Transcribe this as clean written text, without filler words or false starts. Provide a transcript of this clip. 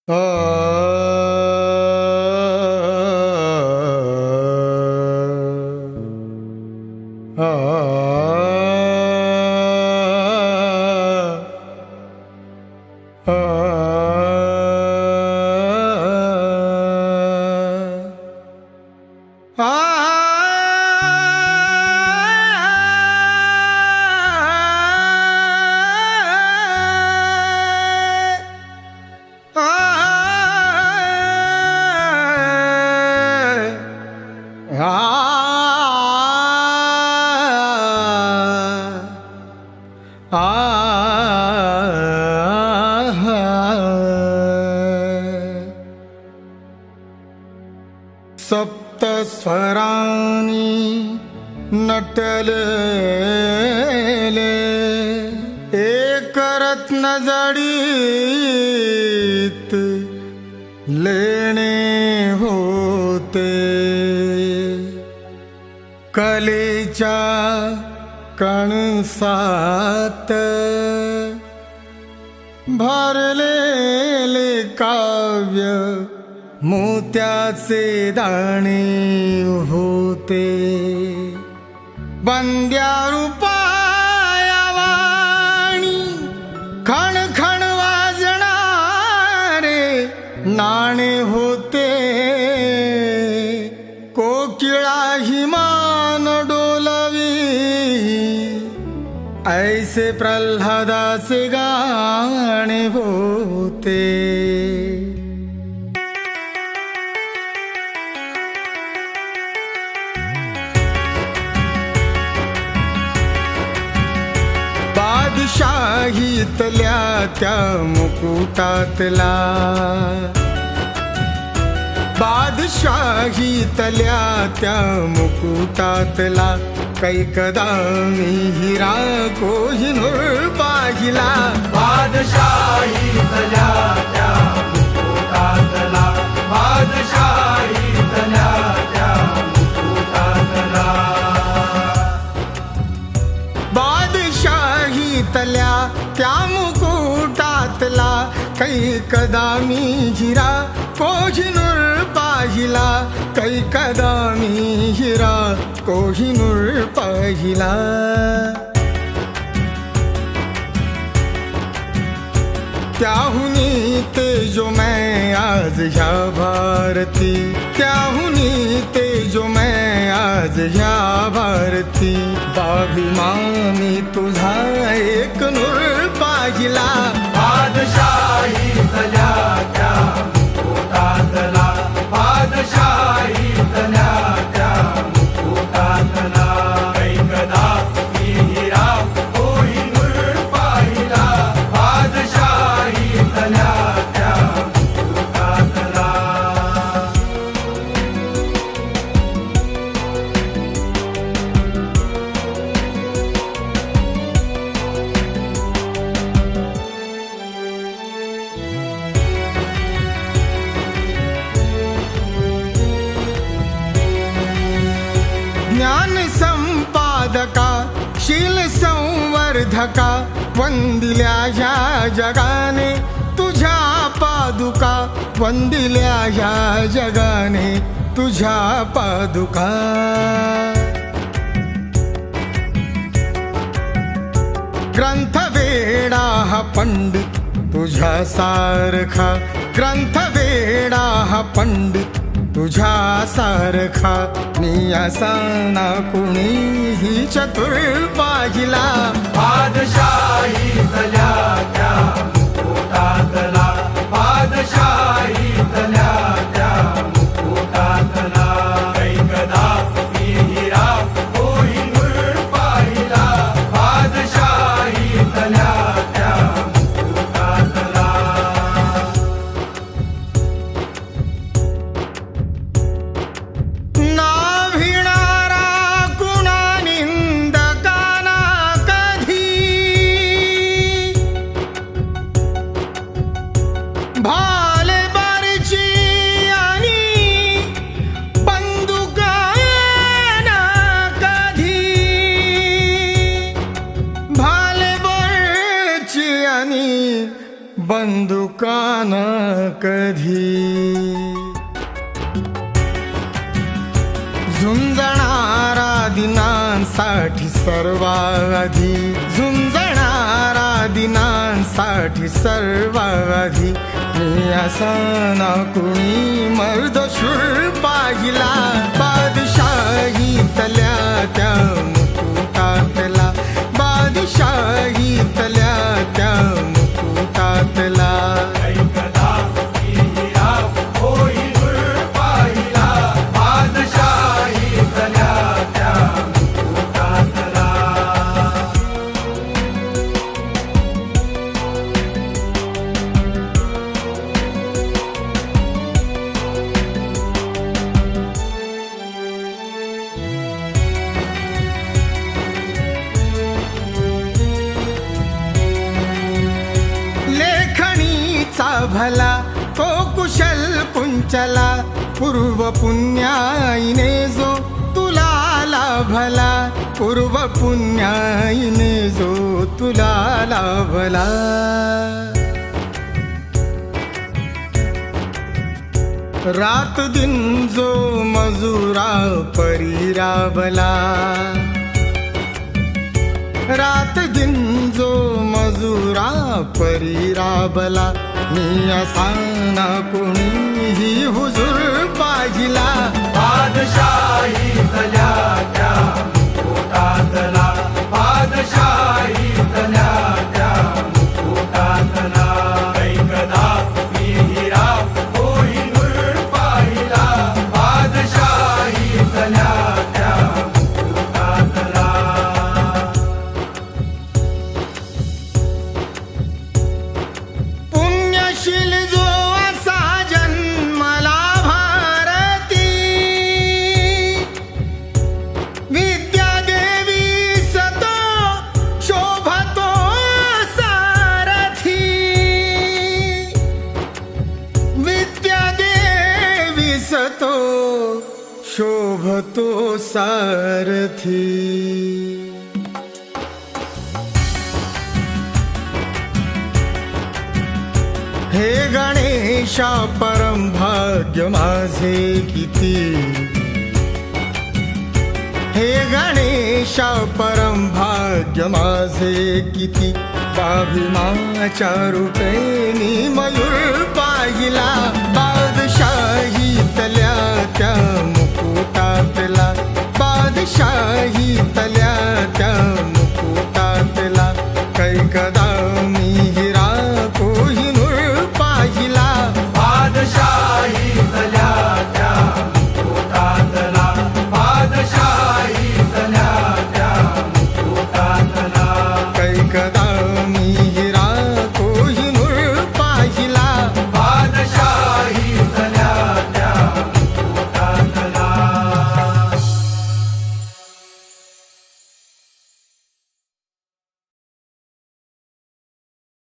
आ सप्त स्वरानी नटलेले एक रत्न जडित लेणे होते कलेच्या कणसात भरलेले काव्य मोत्याचे दाणे होते बंद्या रूपायावाणी खण खण वाजणारे नाणे होते कोकिळा हिमान डोलवी ऐसे प्रल्हादाचे गाणे होते बादशाहीतल्या त्या मुकुटातला बादशाहीतल्या त्या मुकुटातला कैकदा मी हिरा कोहिनूर पाहिला बादशाहीतल्या त्या मुकुटातला बादशाहीतल्या त्या मुकुटातला बादशाहीतल्या त्या मुकुटातला कैकदा मी हिरा कोहिनूर पाहिला कैकदा मी हिरा कोहिनूर पाहिला त्याहुनी तेजो मैं आज ह्या भारती त्याहुनी तेजो मैं आज ह्या भारती बाभिमानी तुझा एक नूर पाहिला बादशाहीतल्या त्या मुकुटातला बादशाहीतल्या त्या मुकुटातला कैकदा मी हिरा कोहिनूर पाहिला बादशाहीतल्या त्या मुकुटातला ज्ञान संपादका शील संवर्धका वंदिल्या ह्या जगाने तुझ्या पादुका वंदिल्या ह्या जगाने तुझ्या पादुका ग्रंथवेडा हा पंडित तुझ्या सारखा ग्रंथवेडा हा पंडित तुझ्या सारखा मी असा ना कुणीही चतुर पाहिला बादशाहीतल्या त्या मुकुटातला बादशाहीतल्या त्या मुकुटातला कैकदा मी हिरा कोहिनूर पाहिला बादशाहीतल्या त्या मुकुटातला भाले बारची आणि बंदुकाना कधी भाले बारची आणि बंदुकान कधी झुंजणारा दिनांसाठी सर्वाधी झुंजणारा दिनांसाठी सर्वाधी मी असा ना कुणी मर्दशूर पाहिला बादशाही तल्या त्या मुकुटातला बादशाही तल्या त्या मुकुटातला ऐकदा मी हिरा कोहिनूर पाहिला बादशाही तल्या त्या मुकुटातला लेखणीचा भला तो कुशल कुंचला पूर्व पुण्याईने जो तुला लाभला पूर्व पुण्याईने जो तुला लाभला रात दिन जो मजुरा परी राबला रात दिन जो मजुरा परी राबला मी असा ना कोणीही हुजूर पाहिला बादशाही तल्या त्या मुकुटातला बादशाही तल्या त्या मुकुटातला ऐकदा मी हिरा कोहिनूर पाहिला बादशाही तल्या त्या मुकुटातला पुण्यशील जो असा जन्मला भारती विद्या देवी सतो शोभतो सारथी विद्या देवी सतो शोभतो सारथी हे गणेशा परम भाग्य माझे किती हे गणेशा परम भाग्य माझे किती बाभिमाच्या रूपेनी मयूर पाहिला बादशाही तल्या त्या मुकुटातला बादशाही तल्या